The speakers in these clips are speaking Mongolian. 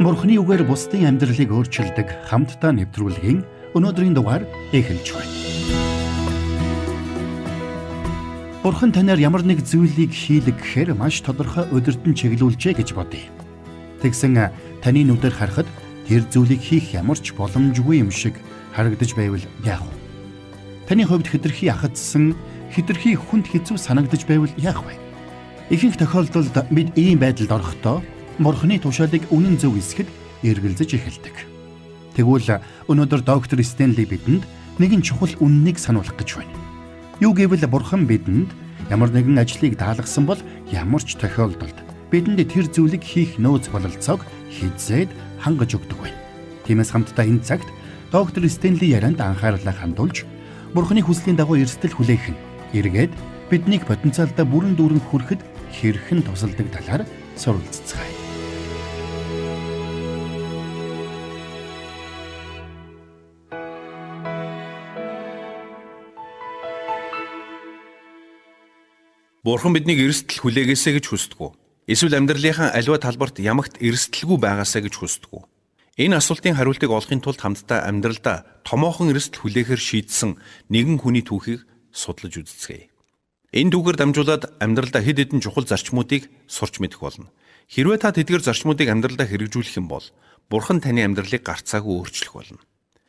Бурхны үгээр бусдын амьдралыг өөрчилдөг хамтдаа нэвтрүүлгийн өнөөдрийн дугаар эхэлж байна. Бурхан танаар ямар нэг зүйлийг хийлэг гэхээр маш тодорхой удирдан чиглүүлжээ гэж бодъё. Тэгсэн таны нүдээр харахад тэр зүйлийг хийх ямар ч боломжгүй юм шиг харагдаж байвал яах вэ? Таны хувьд хэтэрхий ахадсан, хэтэрхий хүнд хэцүү санагдаж байвал яах вэ? Ихэнх тохиолдолд бид ийм байдалд орохдоо Бурхны тушаалыг үнэн зөв эсэхэд эргэлзэж эхэлдэг. Тэгвэл өнөөдөр доктор Стенли бидэнд нэгэн чухал үннийг сануулах гэж байна. Юу гэвэл Бурхан бидэнд ямар нэгэн ажлыг даалгасан бол ямар ч тохиолдолд бидэнд тэр зүйлийг хийх нөөц бололцоог хизээд хангаж өгдөг байна. Тиймээс хамтдаа энэ цагт доктор Стенли ярианд анхаарлаа хандуулж Бурханы хүслийн дагуу эрсдэл хүлээх нь эргээд биднийг потенциалдаа бүрэн дүүрэн хүрэхэд хэрхэн тусалдаг талаар суралцгаая. Бурхан биднийг эрсдэл хүлээгээсэй гэж хүсдэг үү? Эсвэл амьдралынхаа аливаа талбарт ямагт эрсдэлгүй байгаасай гэж хүсдэг үү? Энэ асуултын хариултыг олохын тулд хамтдаа амьдралдаа томоохон эрсдэл хүлээхээр шийдсэн нэгэн хүний түүхийг судлаж үзцгээе. Энэ түүхээр дамжуулаад амьдралдаа хэд хэдэн чухал зарчмуудыг сурч мэдэх болно. Хэрвээ та тэдгээр зарчмуудыг амьдралдаа хэрэгжүүлэх юм бол Бурхан таны амьдралыг гарцаагүй өөрчлөх болно.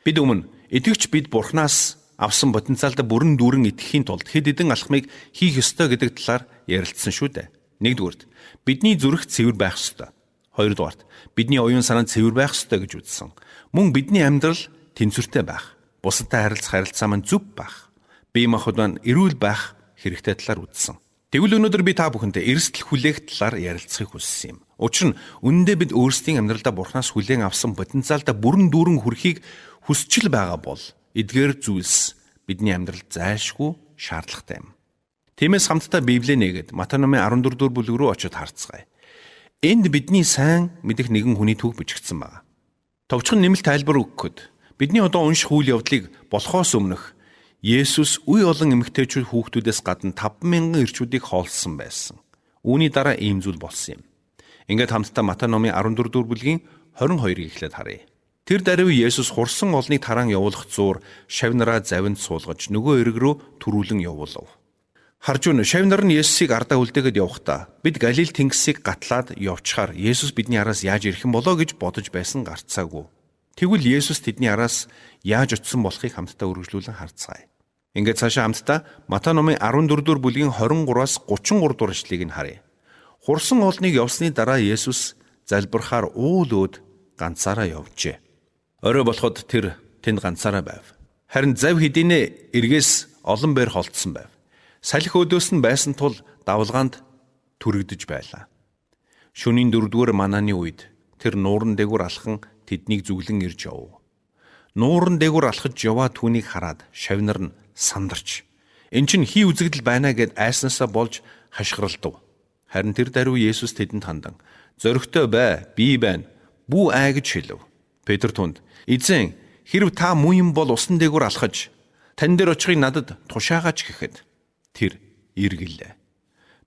Бид өмнө итгэвч бид Бурханаас авсан потенциалд бүрэн дүүрэн итгэхийн тулд хэд хэдэн алхмыг хийх ёстой гэдэг талаар ярилцсан шүү дээ. Нэгдүгürt бидний зүрх цэвэр байх ёстой. Хоёрдугаарт бидний оюун санаа цэвэр байх ёстой гэж үзсэн. Мөн бидний амьдрал тэнцвэртэй байх, бусадтай харилцах харилцаа маань зөв байх, бие махбод маань эрүүл байх хэрэгтэй талаар үзсэн. Тэгвэл өнөөдөр би та бүхэнтэй эрсдэл хүлээх талаар ярилцахыг хүссэн юм. Учир нь үнэндээ бид өөрсдийн амьдралдаа Бурханаас хүлээн авсан потенциалдаа бүрэн дүүрэн хүрэхийг хүсчил байгаа бол эдгээр зүйлс бидний амьдралд зайлшгүй шаардлагатай юм. Тиймээс хамтдаа Библийг нээгээд Матай номын 14 дугаар бүлэг рүү очиж харцгаая. Энд бидний сайн мэдэх нэгэн хүний түүх бичигдсэн байна. Товчхон нэмэлт тайлбар өгөхөд бидний одоо унших үйл явдлыг болохоос өмнөх Есүс үе олон эмэгтэйчүүд хүүхдүүдээс гадна 5,000 эрчүүдийг хоолсон байсан. Үүний дараа ийм зүйл болсон юм. Ингээд хамтдаа Матай номын 14 дугаар бүлгийн 22-ыг эхлээд харъя. Тэр даруй Есүс хурсан олныг тараан явуулах зуур шавнараа завинд суулгаж нөгөө эрэг рүү түрүүлэн явуулав. Харж байна, шавнар нь Есүсийг ардаа үлдээгээд явахдаа бид Галил тэнгисийг гатлаад явчихаар Есүс бидний араас яаж ирэх юм болоо гэж бодож байсан гарцаагүй. Тэгвэл Есүс тэдний араас яаж очсон болохыг хамтдаа үргэлжлүүлэн харцгаая. Ингээд цаашаа хамтдаа Матай номын 14 дугаар бүлгийн 23-аас 33 дугаар ишлэгийг нь харъя. Хурсан олныг явсны дараа Есүс залбирахаар уул өөд ганцаараа явжээ. Орой болоход тэр тэнд ганцаараа байв. Харин зав хэдийнэ эргээс олон бээр холдсон байв. Салхи өдөөс нь байсан тул давлгаанд түрэгдэж байлаа. Шөнийн 4-р манааны үед тэр нууран дээгүүр алхан тэднийг зүглэн ирж яв. Нууран дээгүүр алхаж яваа түүнийг хараад шавнар нь сандарч эн чинь хий үзэгдэл байна гэд айснаасаа болж хашгиралдав. Харин тэр даруй Есүс тэдэнд хандан "Зоригтой бай, би байна. Бүү ай" гэж хэлв. Петр түнд "Эзэн, хэрв та муу юм бол усан дээгүүр алхаж тань дээр очихыг надад тушаагач" гэхэд тэр эргэлээ.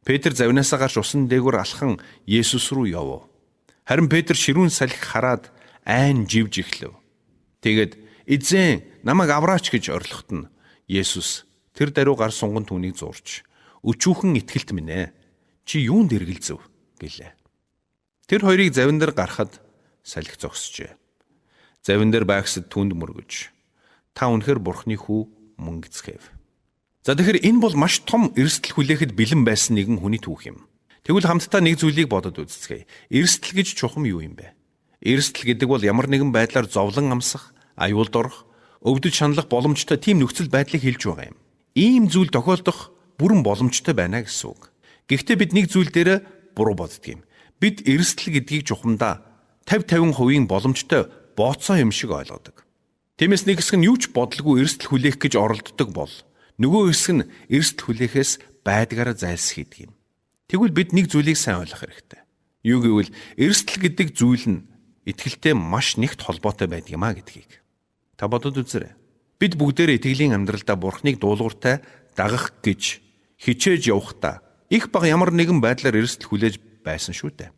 Петр завнаасаа гарч усан дээгүүр алхан Есүс рүү явв. Харин Петр ширүүн салхи хараад айн живж эхлэв. Тэгээд "Эзэн, намайг авраач" гэж орлоход нь Есүс тэр даруй гар сунган түүнийг зурж "Өчүүхэн итгэлт минь ээ. Чи юунд эргэлзэв" гэлээ. Тэр хоёрыг завин дээр гарахад салхи зогсжээ. Завин дээр байгсад түнд мөргөж "Та үнэхээр Бурхны хүү" мөн гэцгээв. За тэгэхээр энэ бол маш том эрсдэл хүлээхэд бэлэн байсан нэгэн хүний түүх юм. Тэгвэл хамтдаа нэг зүйлийг бодод үзцгээе. Эрсдэл гэж чухам юу юм бэ? Эрсдэл гэдэг бол ямар нэгэн байдлаар зовлон амсах, аюулд орох, өвдөж шаналх боломжтой тийм нөхцөл байдлыг хэлж байгаа юм. Ийм зүйл тохиолдох бүрэн боломжтой байна гэсэн үг. Гэхдээ бид нэг зүйл дээр буруу боддог юм. Бид эрсдэл гэдгийг чухамдаа 50% боломжтой бооцоо юм шиг ойлгодог. Тиймээс нэг хэсэг нь юу ч бодлого эрсдэл хүлээх гэж оролддог бол нөгөө хэсэг нь эрсдэл хүлээхээс байдгаараа зайлсхийдэг юм. Тэгвэл бид нэг зүйлийг сайн ойлгох хэрэгтэй. Юу гэвэл эрсдэл гэдэг зүйл нь итгэлтэй маш нэгт холбоотой байдаг юм а гэдгийг. Та бодод үзээрэй. Бид бүгдээрээ итгэлийн амьдралдаа Бурхныг дуулууртай дагах гэж хичээж явахдаа их бага ямар нэгэн байдлаар эрсдэл хүлээж байсан шүү дээ.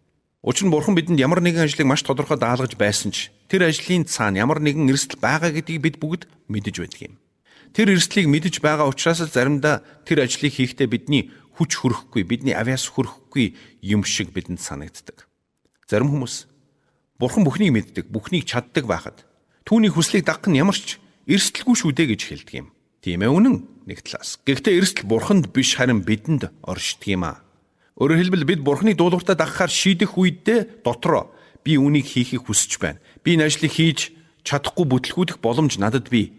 Учир нь Бурхан бидэнд ямар нэгэн ажлыг маш тодорхой даалгаж байсан ч тэр ажлын цаана ямар нэгэн эрсдэл байгаа гэдгийг бид бүгд мэдэж байдаг юм. Тэр эрсдлийг мэдэж байгаа учраас заримдаа тэр ажлыг хийхдээ бидний хүч хүрэхгүй, бидний авяас хүрэхгүй юм шиг бидэнд санагддаг. Зарим хүмүүс Бурхан бүхнийг мэддэг, бүхнийг чаддаг байхад түүний хүслийг дагах нь ямар ч эрсдэлгүй шүү дээ гэж хэлдэг юм. Тийм ээ, үнэн нэг талаас. Гэхдээ эрсдэл Бурханд биш харин бидэнд оршдог юм аа. Өөрөөр хэлбэл бид Бурханы дуулууртаа дагахаар шийдэх үедээ дотроо би үүнийг хийхийг хүсэж байна. Би энэ ажлыг хийж чадахгүй бүтлгүүдэх боломж надад бий.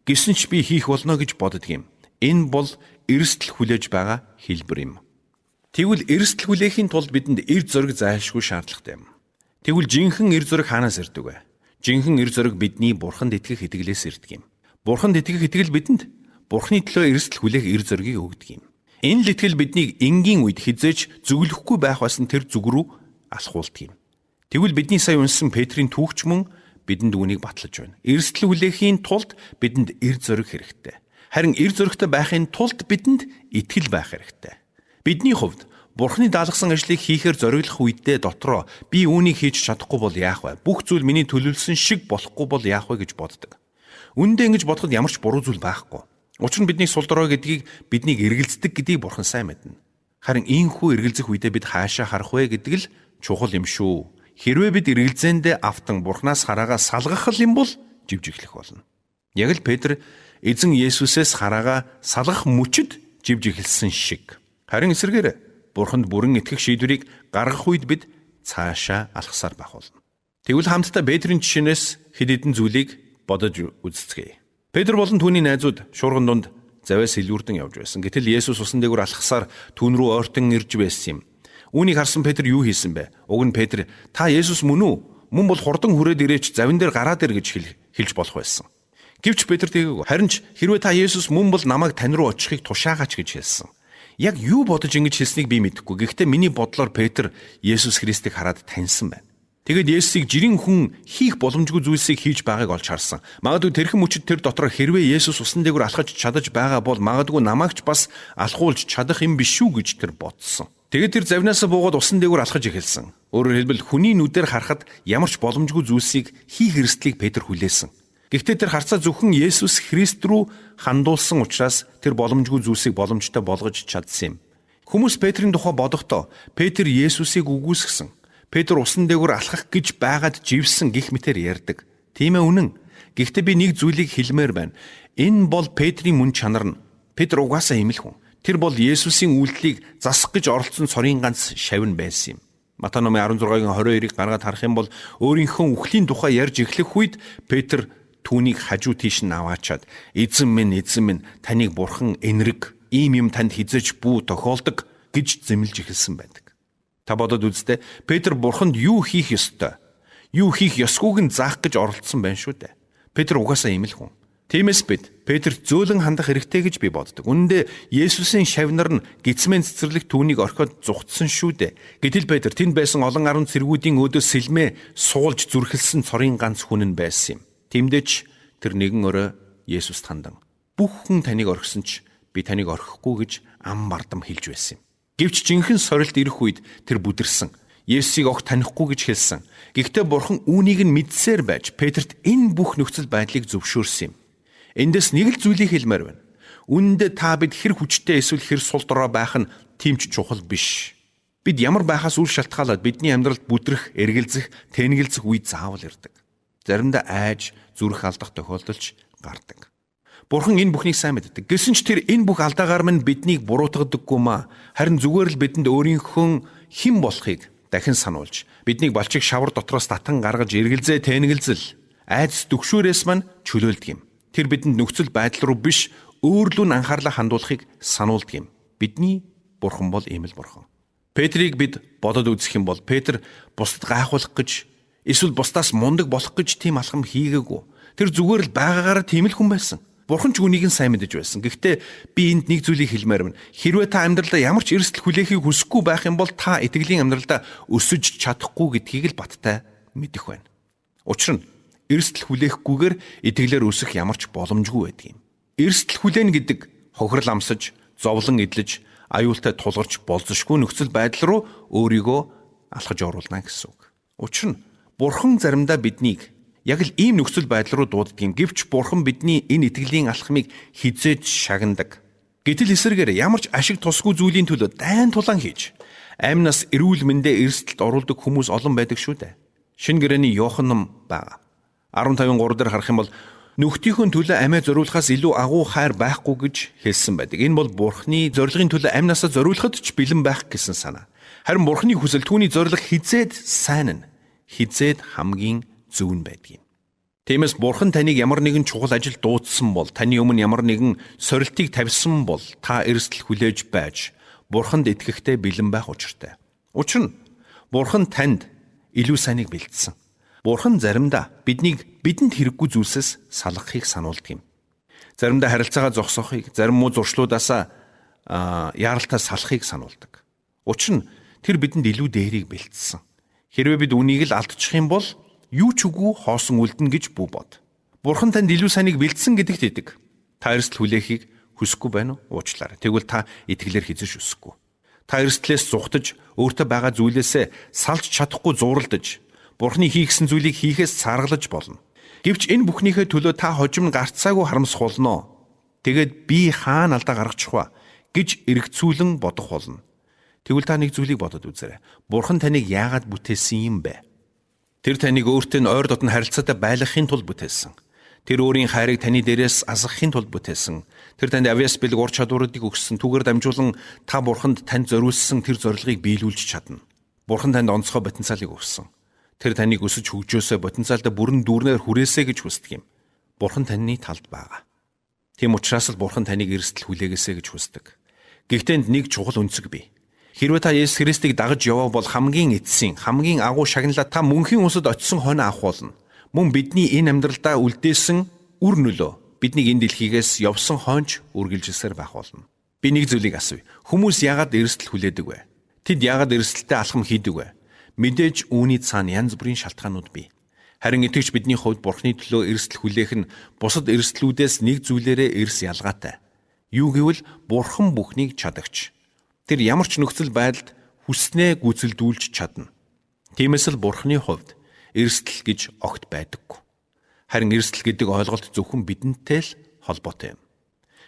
Гэсэн ч би хийх болно гэж боддог юм. Энэ бол эрсдэл хүлээж байгаа хэлбэр юм. Тэгвэл эрсдэл хүлээхийн тулд бидэнд эр зориг зайлшгүй шаардлагатай юм. Тэгвэл жинхэнэ эр зориг хаанаас ирдэг вэ? Жинхэнэ эр зориг бидний Бурханд итгэх итгэлээс ирдэг юм. Бурханд итгэх итгэл бидэнд Бурханы төлөө эрсдэл хүлээх эр зоригийг өгдөг юм. Энэ л итгэл биднийг энгийн үед хизээж зөвлөхгүй байх байсан тэр зүг рүү алхуулдаг юм. Тэгвэл бидний сая унсан Петрийн түүхч мөн бидэнд үүнийг батлаж байна. Эрсдэл хүлээхийн тулд бидэнд эр зориг хэрэгтэй. Харин эр зоригтой байхын тулд бидэнд итгэл байх хэрэгтэй. Бидний хувьд Бурханы даалгасан ажлыг хийхээр зориглох үедээ дотроо би үүнийг хийж чадахгүй бол яах вэ? Бүх зүйл миний төлөвлөсөн шиг болохгүй бол яах вэ гэж боддог. Үндэ ингэж бодоход ямар ч буруу зүйл байхгүй. Учир нь бидний сул дорой гэдгийг биднийг эргэлздэг гэдгийг Бурхан сайн мэднэ. Харин ийхүү эргэлзэх үедээ бид хаашаа харах вэ гэдэг л чухал юм шүү. Хэрвээ бид эргэлзээндээ автан Бурханаас хараагаа салгах юм бол живжиглэх болно. Яг л Петр эзэн Есүсээс хараагаа салгах мөчөд живжиглсэн шиг. Харин эсвэргээр Бурханд бүрэн итгэх шийдвэрийг гаргах үед бид цаашаа алхасаар байх болно. Тэгвэл хамтдаа Петрийн жишээнээс хэд хэдэн зүйлийг бодож үзцгээе. Петр болон түүний найзууд шуурган дунд завьяас илүүрдэн явж байсан. Гэтэл Есүс усан дээгүүр алхасаар түүн рүү ойртон ирж байсан юм. Үүнийг харсан Петр юу хийсэн бэ? Уг нь Петр та Есүс мөн үү? Мөн бол хурдан хүрээд ирээч завин дээр гараад ир гэж хэлж болох байсан. Гэвч Петр тэгээгүй. Харин ч хэрвээ та Есүс мөн бол намайг тань руу очихыг тушаагаач гэж хэлсэн. Яг юу бодож ингэж хэлснийг би мэдэхгүй. Гэхдээ миний бодлоор Петр Есүс Христийг хараад таньсан байна. Тэгэд Есүсийг жирийн хүн хийх боломжгүй зүйлсийг хийж байгааг олж харсан. Магадгүй тэрхэн мөчөд тэр дотор хэрвээ Есүс усан дээгүүр алхаж чадаж байгаа бол магадгүй намайг ч бас алхуулж чадах юм биш үү гэж тэр бодсон. Тэгээд тэр завнаасаа буугаад усан дээгүүр алхаж эхэлсэн. Өөрөөр хэлбэл хүний нүдээр харахад ямар ч боломжгүй зүйлсийг хийх эрсдлийг Петр хүлээсэн. Гэхдээ тэр харцаа зөвхөн Есүс Христ рүү хандуулсан учраас тэр боломжгүй зүйлсийг боломжтой болгож чадсан юм. Хүмүүс Петрийн тухай бодохдоо Петр Есүсийг үгүйсгэсэн. Петр усан дээгүүр алхах гэж байгаад живсэн гих мэтэр ярьдаг. Тийм ээ, үнэн. Гэхдээ би нэг зүйлийг хэлмээр байна. Энэ бол Петрийн мөн чанар нь. Петр угаасаа эмэл хүн. Тэр бол Есүсийн үйлдэлийг засах гэж оролцсон цорын ганц шавь байсан юм. Матай номын 16-гийн 22-ыг гаргаад харах юм бол өөрийнхөө үхлийн тухай ярьж эхлэх үед Петр түүнийг хажуу тийш нь аваачаад эзэн минь таныг Бурхан энэрэг ийм юм танд хизэж бүү тохиолдог гэж зэмлэж эхэлсэн байдаг. Та бодоод үзтээ Петр Бурханд юу хийх ёстой, юу хийх ёсгүйг нь заах гэж оролцсон байна шүү дээ. Петр угаасаа эмэл хүн. Тиймээс бид Петрт зөөлөн хандах хэрэгтэй гэж би боддог. Үнэндээ Есүсийн шавнар нь гисмэн цэцэрлэг түүнийг орхиод зүгтсэн шүү дээ. Гэтэл Петр тэнд байсан олон арван цэргүүдийн өөдөөс сэлмээ суулж зүрхэлсэн цорын ганц хүн нь байсан юм. Тиймдээч тэр нэгэн өрөө Есүст хандан бүх хүн таныг орхисон ч би таныг орхихгүй гэж ам бардам хэлж байсан юм. Гэвч жинхэнэ сорилт ирэх үед тэр бүдэрсэн. Есүсийг огт танихгүй гэж хэлсэн. Гэхдээ Бурхан үүнийг нь мэдсээр байж Петрт энэ бүх нөхцөл байдлыг зөвшөөрсөн юм. Эндээс нэг л зүйлийг хэлмээр байна. Үүндээ та бид хэр хүчтэй эсвэл хэр сул дорой байх нь тийм ч чухал биш. Бид ямар байхаас үл шалтгаалаад бидний амьдралд бүдрэх, эргэлзэх, тэнэгэлзэх үе заавал ирдэг. Заримдаа айж, зүрх алдах тохиолдолч гардаг. Бурхан энэ бүхнийг сайн мэддэг. Гэсэн ч тэр энэ бүх алдаагаар минь биднийг буруутгадаггүй маа. Харин зүгээр л бидэнд өөрийнхөө хэн болохыг дахин сануулж, биднийг балчиг шавар дотроос татан гаргаж эргэлзээ тэнэгэлзэл, айдас дөгшөөрөөс мань чөлөөлдөг юм. Тэр бидэнд нөхцөл байдал руу биш, өөрлөө нь анхаарлаа хандуулахыг сануулдаг юм. Бидний Бурхан бол ийм л Бурхан. Петрийг бид бодод үзэх юм бол Петр бусдад гайхуулах гэж, эсвэл бусдаас мундаг болох гэж тийм алхам хийгээгүй. Тэр зүгээр л байгаагаараа тийм л хүн байсан. Бурхан ч үнийг нь сайн мэдэж байсан. Гэхдээ би энд нэг зүйлийг хэлмээр байна. Хэрвээ та амьдралдаа ямар ч эрсдэл хүлээхийг хүсэхгүй байх юм бол та итгэлийн амьдралдаа өсөж чадахгүй гэдгийг л баттай мэдэх байна. Учир нь эрсдэл хүлээхгүйгээр итгэлээр өсөх ямар ч боломжгүй байдаг юм. Эрсдэл хүлээнэ гэдэг хохирол амсаж, зовлон эдлэж, аюултай тулгарч болзошгүй нөхцөл байдал руу өөрийгөө алхаж оруулна гэсэн үг. Учир нь Бурхан заримдаа биднийг яг л ийм нөхцөл байдал руу дууддаг. Гэвч Бурхан бидний энэ итгэлийн алхмыг хизээж шагнадаг. Гэтэл эсрэгээр ямар ч ашиг тусгүй зүйлийн төлөө дайн тулаан хийж амнаас эрүүл мэндэ эрсдэлд оруулдаг хүмүүс олон байдаг шүү дээ. Шинэ гэрээний Йохан байгаа. 15:3 дээр харах юм бол нүхтийнхөө төлөө амиа зориулахаас илүү агуу хайр байхгүй гэж хэлсэн байдаг. Энэ бол Бурханы зорилгын төлөө амнаасаа зориулахад ч бэлэн байх гэсэн санаа. Харин Бурханы хүсэл түүний зорилго хизээд сайн нь, хизээд хамгийн зөв нь байдаг юм. Тиймээс Бурхан таныг ямар нэгэн чухал ажил дуудсан бол, таны өмнө ямар нэгэн сорилтыг тавьсан бол та эрсдэл хүлээж байж Бурханд итгэхтэй бэлэн байх учиртай. Учир нь Бурхан танд илүү сайныг бэлдсэн. Бурхан заримдаа бидэнд хэрэггүй зүйлсээс салгахыг сануулдаг юм. Заримдаа харилцаагаа зогсоохыг, зарим муу зуршлуудаасаа яаралтаа салахыг сануулдаг. Учир нь тэр бидэнд илүү дээрийг бэлдсэн. Хэрвээ бид үнийг л алдчих юм бол юу ч үгүй хоосон үлдэнэ гэж бүү бод. Бурхан танд илүү сайныг бэлдсэн гэдэгт итэг. Та эрсдэл хүлээхийг хүсэхгүй байна уу? Уучлаарай. Тэгвэл та итгэлээр хизэж өсөхгүй. Та эрсдлээс зүхтэж, өөртөө байгаа зүйлээсээ салж чадахгүй зууралдаж, Бурханы хийгсэн зүйлийг хийхээс саргалж болно. Гэвч энэ бүхнийхээ төлөө та хожим гарцаагүй харамсах болно. Тэгээд би хаана алдаа гаргачих вэ гэж эргцүүлэн бодох болно. Тэгвэл та нэг зүйлийг бодод үзээрэй. Бурхан таныг яагаад бүтээсэн юм бэ? Тэр таныг өөртөө ойр дотн харилцаатай байлгахын тулд бүтээсэн. Тэр өөрийн хайрыг таны дээрээс асгахын тулд бүтээсэн. Тэр танд авьяас бэлэг ур чадваруудыг өгсөн. Түүгээр дамжуулан та Бурханд танд зориулсан тэр зорилгыг биелүүлж чадна. Бурхан танд онцгой потенциалыг өгсөн. Тэр таныг өсөж хөгжөөсөө потенциалдаа бүрэн дүүрнээр хүрээсэй гэж хүсдэг юм. Бурхан таны талд байгаа. Тийм учраас л Бурхан таныг эрсдэл хүлээгээсэй гэж хүсдэг. Гэхдээ нэг чухал үнцэг бий. Хэрвээ та Есүс Христийг дагаж яваа бол хамгийн эцсийн, хамгийн агуу шагналаа та мөнхийн усад очисон хойно авах болно. Мөн бидний энэ амьдралдаа үлдээсэн үр нөлөө биднийг энэ дэлхийгээс явсан хойноч үргэлжилсээр байх болно. Би нэг зүйлийг асууя. Хүмүүс яагаад эрсдэл хүлээдэг вэ? Тэд яагаад эрсдэлтэй алхам хийдэг вэ? Мэдээж үүний цаана янз бүрийн шалтгаанууд бий. Харин итгэж бидний хувьд Бурханы төлөө эрсдэл хүлээх нь бусад эрсдлүүдээс нэг зүйлээрээ эрс ялгаатай. Юу гэвэл Бурхан бүхнийг чадагч. Тэр ямар ч нөхцөл байдалд хүснээ гүйцэлдүүлж чадна. Тиймээс л Бурханы хувьд эрсдэл гэж огт байдаггүй. Харин эрсдэл гэдэг ойлголт зөвхөн бидэнтэй л холбоотой юм.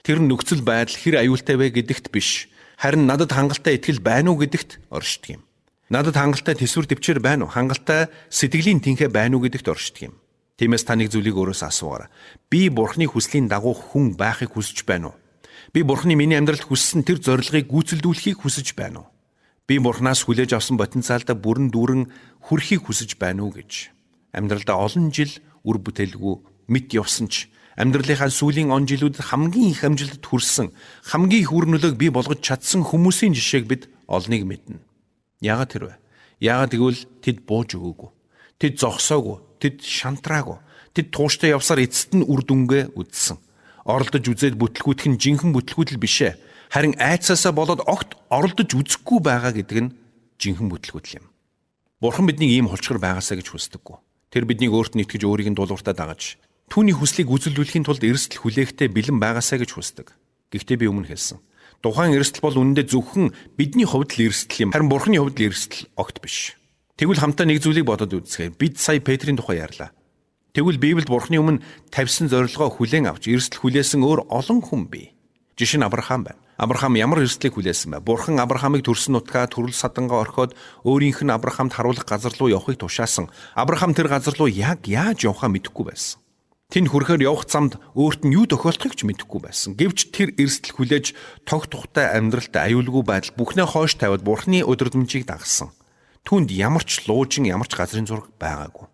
Тэр нөхцөл байдал хэр аюултай вэ гэдэгт биш, харин надад хангалттай итгэл байна уу гэдэгт оршдог юм. Надад хангалттай төсвөр төвчээр байна уу? Хангалттай сэтгэлийн тэнхээ байна уу гэдэгт оршдог юм. Тиймээс та нэг зүйлийг өөрөөсөө асуугаарай. Би Бурханы хүслийн дагуу хүн байхыг хүсэж байна уу? Би Бурханы миний амьдралд хүссэн тэр зорилгыг гүйцэлдүүлэхийг хүсэж байна уу? Би Бурханаас хүлээж авсан потенциалдаа бүрэн дүүрэн хүрэхийг хүсэж байна уу гэж. Амьдралдаа олон жил үр бүтээлгүй мэд явсан ч амьдралынхаа сүүлийн он жилүүдэд хамгийн их амжилтад хүрсэн, хамгийн их үр нөлөөг бий болгож чадсан хүмүүсийн жишээг бид олныг мэднэ. Яагаад тэр вэ? Яагаад гэвэл тэд бууж өгөөгүй. Тэд зогсоогүй, тэд шантраагүй. Тэд тууштай явсаар эцэст нь үр дүнгээ үзсэн. Оролдож үзээд бүтлгүүтэх нь жинхэнэ бүтлгүүтэл биш ээ. Харин айцаасаа болоод огт оролдож үзэхгүй байгаа гэдэг нь жинхэнэ бүтлгүүтэл юм. Бурхан биднийг ийм хулчгар байгаасаа гэж хүсдэггүй. Тэр биднийг өөрт нь итгэж өөрийг нь дуулууртаа дагаж түүний хүслийг гүйцэлдүүлэхийн тулд эрсдэл хүлээхтэй бэлэн байгаасаа гэж хүсдэг. Гэхдээ би өмнө хэлсэн. Тухайн эрсдэл бол үнэндээ зөвхөн бидний хувьд л эрсдэл юм. Харин Бурханы хувьд л эрсдэл огт биш. Тэгвэл хамтаа нэг зүйлийг бодоод үзье. Бид сая Петрийн тухай ярьлаа. Тэгвэл Библиэд Бурханы өмнө тавьсан зорилгоо хүлээн авч эрсдэл хүлээсэн өөр олон хүн бий. Жишээ нь Авраам байна. Авраам ямар эрсдлийг хүлээсэн бэ? Бурхан Авраамыг төрсөн нутгаа төрөл садангаа орхиод өөрийнх нь Авраамд харуулах газар руу явахыг тушаасан. Авраам тэр газар руу яг яаж явахаа мэдэхгүй байсан. Тэнд хүрэхээр явах замд өөрт нь юу тохиолдохыг ч мэдэхгүй байсан. Гэвч тэр эрсдэл хүлээж тог тухтай амьдралд аюулгүй байдал бүхнээ хойш тавиад Бурханы өдөрдмжийг дагсан. Түүнд ямар ч луужин, ямар ч газрын зураг байгаагүй.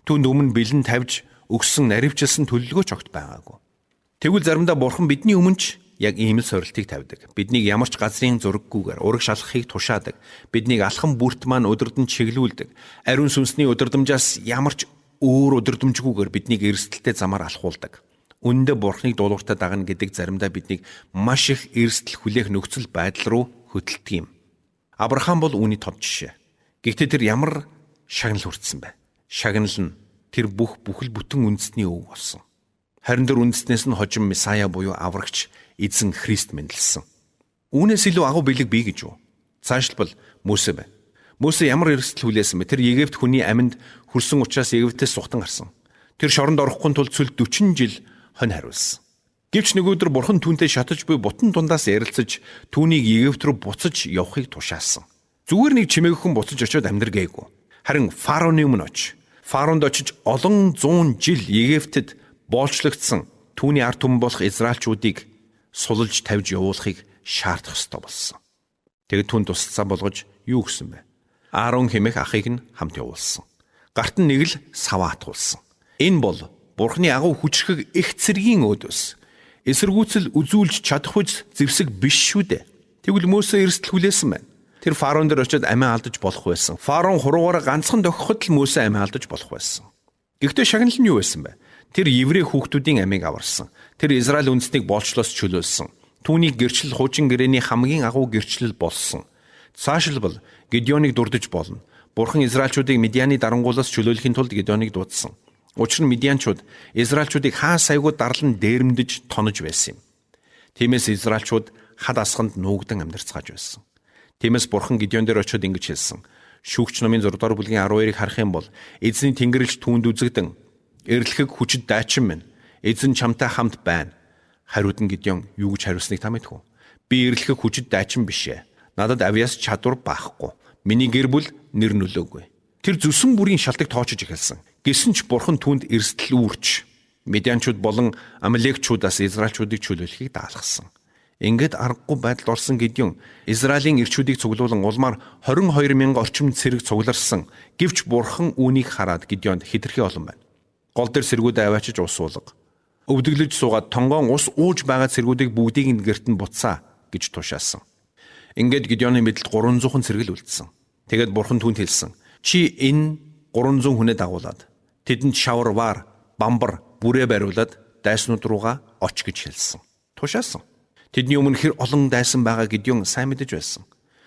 Түүнд өмнө бэлэн тавьж өгсөн наривчилсан төлөлгөөч огт байгаагүй. Тэгвэл заримдаа Бурхан бидний өмнө ч яг ийм л сорилтыг тавьдаг. Биднийг ямар ч газрын зураггүйгээр ураг шалгахыг тушаадаг. Биднийг алхам бүрт маань өдөрдөн чиглүүлдэг. Ариун сүнсний өдөрдмжаас ямар ч өөр өдөрдмжгүйгээр биднийг эрсдэлтэй замаар алхуулдаг. Үндэ Бурханыг дуулууртаа дагна гэдэг заримдаа биднийг маш их эрсдэл хүлээх нөхцөл байдал руу хөдөлдөг юм. Авраам бол үүний тод жишээ. Гэхдээ тэр ямар шагнал хүртсэн бэ? Шагнал нь тэр бүхэл бүтэн үндэстний өв болсон. Харин тэр үндэстнээс нь хожим Месая буюу аврагч эзэн Христ мэндэлсэн. Үүнээс илүү агуу бэлэг бий гэж юу? Цаашлбал Мөсө байна. Мөсө ямар эрсдэл хүлээсэн бэ? Тэр Египт хүний амьд хүрсэн учраас Египтээс сухтан гарсан. Тэр шоронд орохгүй тул цүл 40 жил хонь хариулсан. Гэвч нэг өдөр бурхан түүнтэй шатаж буй бутан дундаас ярилцаж түүнийг Египт рүү буцаж явахыг тушаасан. Зүгээр нэг чимээгхэн буцаж очиод амьдргээгүй. Харин фараоны өмнө очив. Фаронд очиж олон 100 жил Египтэд боолчлогдсон түүний ард түмэн болох израилчуудыг сулж тавьж явуулахыг шаардах ёстой болсон. Тэгэд түн тусалцаа болгож юу гсэн бэ? Аарон хэмээх ахыг нь хамт явуулсан. Гарт нь нэг л саваа атгуулсан. Энэ бол Бурхны агуу хүчрхэг их цэргийн өөдөөс эсэргүүцэл үзүүлж чадахгүй зэвсэг биш шүү дээ. Тэгвэл Мөсө эрсдэл хүлээсэн байна. Тэр фараон дээр очиод амиа алдаж болох байсан. Фараон хуруугаараа ганцхан дохиход л Мөсө амиа алдаж болох байсан. Гэхдээ шагнал нь юу байсан бэ? Тэр еврей хүүхдүүдийн амийг аварсан. Тэр Израиль үндэстнийг боолчлоос чөлөөлсөн. Түүнийг гэрчлэл хуучин гэрээний хамгийн агуу гэрчлэл болсон. Цаашлбал Гидеоныг дурдж болно. Бурхан Израильчуудыг Медианы дарангуулаас чөлөөлөхийн тулд Гидеоныг дуудсан. Учир нь Медианчууд Израильчуудыг хаа сайгүй дарлан дээрэмдэж тонож байсан юм. Тиймээс Израильчууд хад асханд нуугдан амьдарцгааж байсан. Тиймээс Бурхан Гидеон дээр очиод ингэж хэлсэн. Шүүгч номын 6 дугаар бүлгийн 12-ыг харах юм бол эзний тэнгэрлэгч түүнд үзэгдэн эрлэхэг хүчит дайчин минь эзэн чамтай хамт байна. Хариуд нь Гидеон юу гэж хариулсныг та мэдэх үү? Би эрлэхэг хүчит дайчин биш ээ. Надад авьяас чадвар байхгүй. Миний гэр бүл нэр нөлөөгүй. Тэр зүсэн бүрийн шалтгааг тоочж эхэлсэн. Гэсэн ч Бурхан түүнд эрсдэл үүрч Медианчууд болон Амалекчуудаас Израильчуудыг чөлөөлөхийг даалгасан. Ингээд аргагүй байдалд орсон Гидеон Израилийн ирчүүдийг цуглуулan улмаар 22,000 орчим цэрэг цугларсан. Гэвч Бурхан үүнийг хараад Гидеонд хэтэрхий олон байна. Гол дээр цэргүүдээ аваачиж ус суулга. Өвдөглөж суугаад тонгоон ус ууж байгаа цэргүүдийг бүгдийг нь гэрт нь буцаа гэж тушаасан. Ингээд Гидеоны мэдлэлд 300 цэрэг л үлдсэн. Тэгээд Бурхан түүнд хэлсэн. Чи энэ 300 хүнээ дагуулад тэдэнд шавар вар, бамбар, бүрээ бариулаад дайснууд руугаа оч гэж хэлсэн. Тушаасан. Тэдний өмнө хэр олон дайсан байгаа Гидеон сайн мэдэж байсан.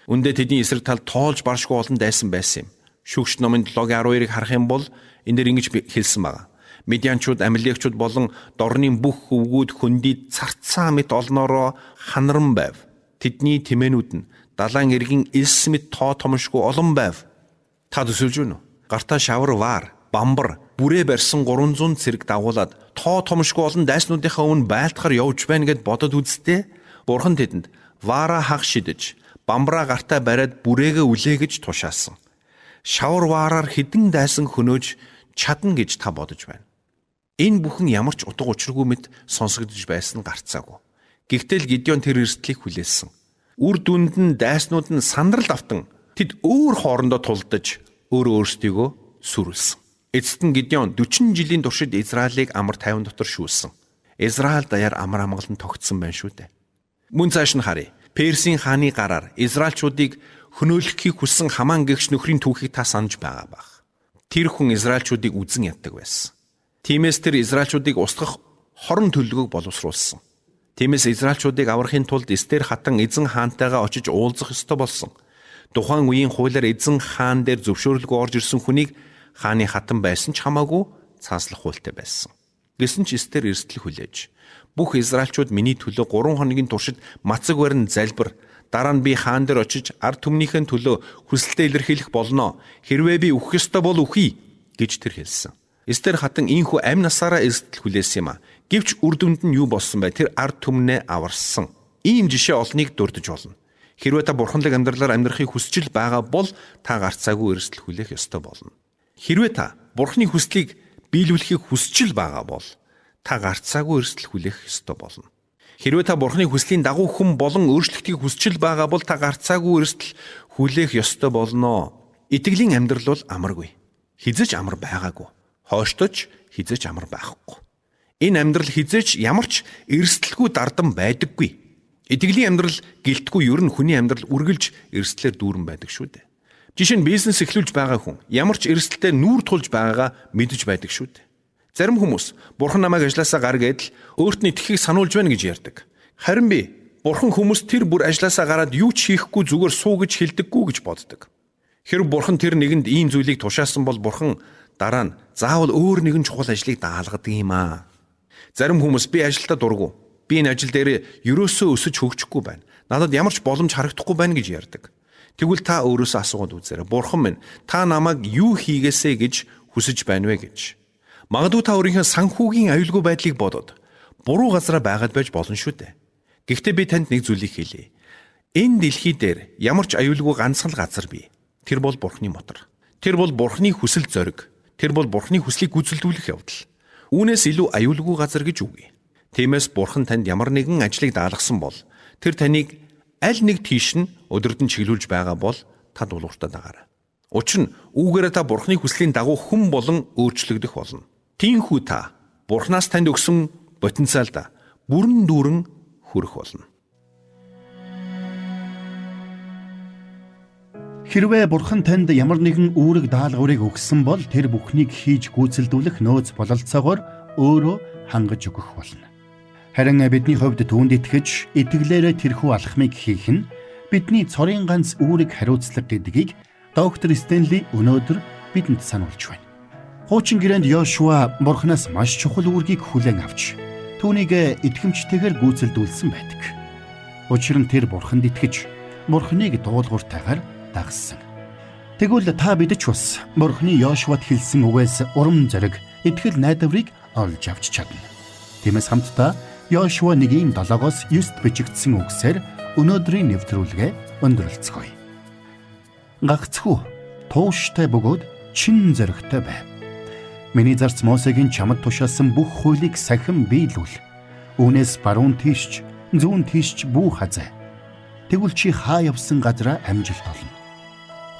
Үндэ тэдний эсрэг талд тоолж баршгүй олон дайсан байсан юм. Шүүгч номын 7:12-ыг харах юм бол энэ дэр ингэж хэлсэн байгаа. Медианчууд, Амалекчууд болон дорны бүх хөвгүүд хөндийд царцаа мэт олноороо ханаран байв. Тэдний тэмээнүүд нь далайн эргийн элс мэт тоо томшгүй олон байв. Та төсөлж байна уу? Гартаа шавар вар, бамбар, бүрээ барьсан 300 цэрэг дагуулад тоо томшгүй олон дайснуудынхаа өмнө байлтахаар явж байна гэд бодод үзтээ. Бурхан тэдэнд вара хаг шидэж, бамбараа гартаа бариад бүрээгээ үлээ гэж тушаасан. Шавар вараар хідэн дайсан хөнөөж чадна гэж та бодож байна. Энэ бүхэн ямар ч утга учиргүй мэт сонсогдож байсан гарцаагүй. Гэхдээ л Гидеон тэр эрсдлийг хүлээсэн. Үр дүнд нь дайснууд нь сандрал автан тэд өөр хоорондоо тулдаж өөрсдийгөө сүрүүлсэн. Эцэст нь Гидеон 40 жилийн туршид Израилийг амар тайван дотор шүүлсэн. Израиль даяар амар амгалан тогтсон байна шүү дээ. Мөн цааш нь харъя. Персийн хааны гараар Израильчуудыг хөнөөлөхийг хүссэн Хаман гэгч нөхрийн түүхийг та санаж байгаа бах. Тэр хүн Израильчуудыг үзэн яддаг байсан. Тиймээс тэр Израильчуудыг устгах хорон төлөвлөгөөг боловсруулсан. Тиймээс Израильчуудыг аврахын тулд Эстер хатан эзэн хаантайгаа очиж уулзах ёстой болсон. Тухайн үеийн хуулиар эзэн хаан дээр зөвшөөрлөгөө орж ирсэн хүнийг хааны хатан байсан ч хамаагүй цааслах хуультай байсан. Гэсэн ч Эстер эрсдэл хүлээж бүх Израильчууд миний төлөө 3 хоногийн туршид мацаг барин залбир, дараа нь би хаан дээр очиж ард түмнийхэн төлөө хүсэлтээ илэрхийлэх болно. Хэрвээ би үхэх ёстой бол үхье гэж тэр хэлсэн. Эстер хатан ийхүү амь насаараа эрсдэл хүлээсэн юм а. Гэвч үр дүнд нь юу болсон бэ? Тэр ард түмнээ аварсан. Ийм жишээ олныг дурдж болно. Хэрвээ та бурханлаг амьдралаар амьдрахыг хүсэж байгаа бол та гарцаагүй эрсдэл хүлээх ёстой болно. Хэрвээ та бурхны хүслийг биелүүлэхийг хүсэж байгаа бол та гарцаагүй эрсдэл хүлээх ёстой болно. Хэрвээ та бурхны хүслийн дагуу хүн болон өөрчлөлтийг хүсэж байгаа бол та гарцаагүй эрсдэл хүлээх ёстой болно. Итгэлийн амьдрал бол амаргүй. Хизэж амар байгаагүй. Хойштож хизэж амар байхгүй. Энэ амьдрал хизэж ямар ч эрсдэлгүй дардан байдаггүй. Итгэлийн амьдрал гэлтгүй ер нь хүний амьдрал үргэлж эрсдлээр дүүрэн байдаг шүү дээ. Жишээ нь бизнес эхлүүлж байгаа хүн ямар ч эрсдэлтэй нүүр тулж байгаагаа мэдэж байдаг шүү дээ. Зарим хүмүүс бурхан намайг ажлаасаа гар гэдэл өөрт нь итгэхийг сануулж байна гэж ярьдаг. Харин би бурхан хүмүүс тэр бүр ажлаасаа гараад юу ч хийхгүй зүгээр суу гэж хэлдэггүй гэж боддог. Хэрв бурхан тэр нэгэнд ийм зүйлийг тушаасан бол бурхан дараа нь заавал өөр нэгэн чухал ажлыг даалгадаг юм аа. Зарим хүмүүс би ажилдаа дургу. Би энэ ажил дээр ерөөсөө өсөж хөгжихгүй байна. Надад ямар ч боломж харагдахгүй байна гэж ярьдаг. Тэгвэл та өөрөөсөө асууад үзээрэй. Бурхан минь, та намайг юу хийгээсэ гэж хүсэж байна вэ гэж. Магадгүй та өөрийнхөө санхүүгийн аюулгүй байдлыг бодоод буруу газараа байгаад байж болно шүү дээ. Гэхдээ би танд нэг зүйлийг хэлье. Энэ дэлхий дээр ямар ч аюулгүй ганцхан л газар бий. Тэр бол Бурханы мотор. Тэр бол Бурханы хүсэл зориг. Тэр бол Бурханы хүслийг гүйцэлдүүлэх явдал. Үүнээс илүү аюулгүй газар гэж үгүй. Тиймээс Бурхан танд ямар нэгэн ажлыг даалгасан бол тэр таныг аль нэг тийш нь өдөрдөн чиглүүлж байгаа бол та дуулууртаа дагаарай. Учир нь үүгээрээ та Бурханы хүслийн дагуу хүн болон өөрчлөгдөх болно. Тиймээс та Бурханаас танд өгсөн потенциалда бүрэн дүүрэн хүрэх болно. Хэрвээ Бурхан танд ямар нэгэн үүрэг даалгаврыг өгсөн бол тэр бүхнийг хийж гүйцэлдүүлэх нөөц бололцоогоор өөрөө хангаж өгөх болно. Харин бидний хувьд түүнд итгэж, итгэлээрээ тэрхүү алхмыг хийх нь бидний цорын ганц үүрэг хариуцлага гэдгийг доктор Стенли өнөөдөр бидэнд сануулж байна. Хуучин гэрээнд Йошуа Бурханаас маш чухал үүргийг хүлээн авч түүнийг итгэмжтэйгээр гүйцэлдүүлсэн байдаг. Учир нь тэр Бурханд итгэж, Бурханыг дуулууртайгаар дагсан. Тэгвэл та бид ч бас Бурханы Йошуад хэлсэн үгээс урам зориг, итгэл найдварыг олж авч чадна. Тиймээс хамтдаа Йошуа 1:7-оос 9-д бичигдсэн үгсээр өнөөдрийн нэвтрүүлгээ өндөрлцгөөе. Гагцхүү, тууштай бөгөөд чин зоригтой бай. Миний зарц Мосегийн чамд тушаасан бүх хуулийг сахин биелүүл. Үүнээс баруун тийшч, зүүн тийшч бүү хазай. Тэгвэл чи хаа явсан газараа амжилт олно.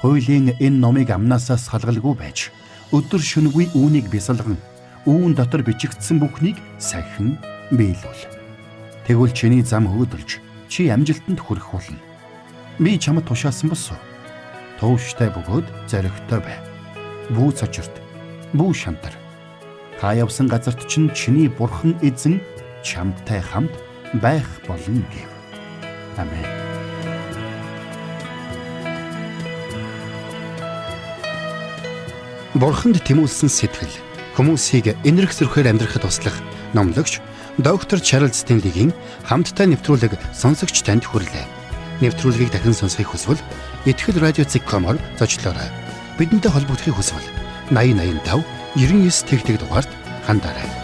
Хуулийн энэ номыг амнаасаа салгалгүй байж, өдөр шөнөгүй үүнийг бясалган, үүн дотор бичигдсэн бүхнийг сахин биелүүл. Тэгвэл чиний зам хөөдөлж, чи амжилтанд хүрэх болно. Би чамд тушаасан босоо. Тууштай бөгөөд зоригтой бай. Бүү цочирт, бүү шантар. Та явсан газарт чинь чиний Бурхан эзэн чамтай хамт байх болно гэв. Амен. Бурханд тэмүүлсэн сэтгэл хүмүүсийг энэрх зөрхөөр амьдрахад туслах номлогч доктор Чарлз Стенлигийн хамттай нэвтрүүлэг сонсогч танд хүрлээ. Нэвтрүүлгийг дахин сонсохыг хүсвэл Итгэл радио.com-оор зочлоорой. Бидэнтэй холбогдохыг хүсвэл 8085 99 тэгтэг дугаард хандаарай.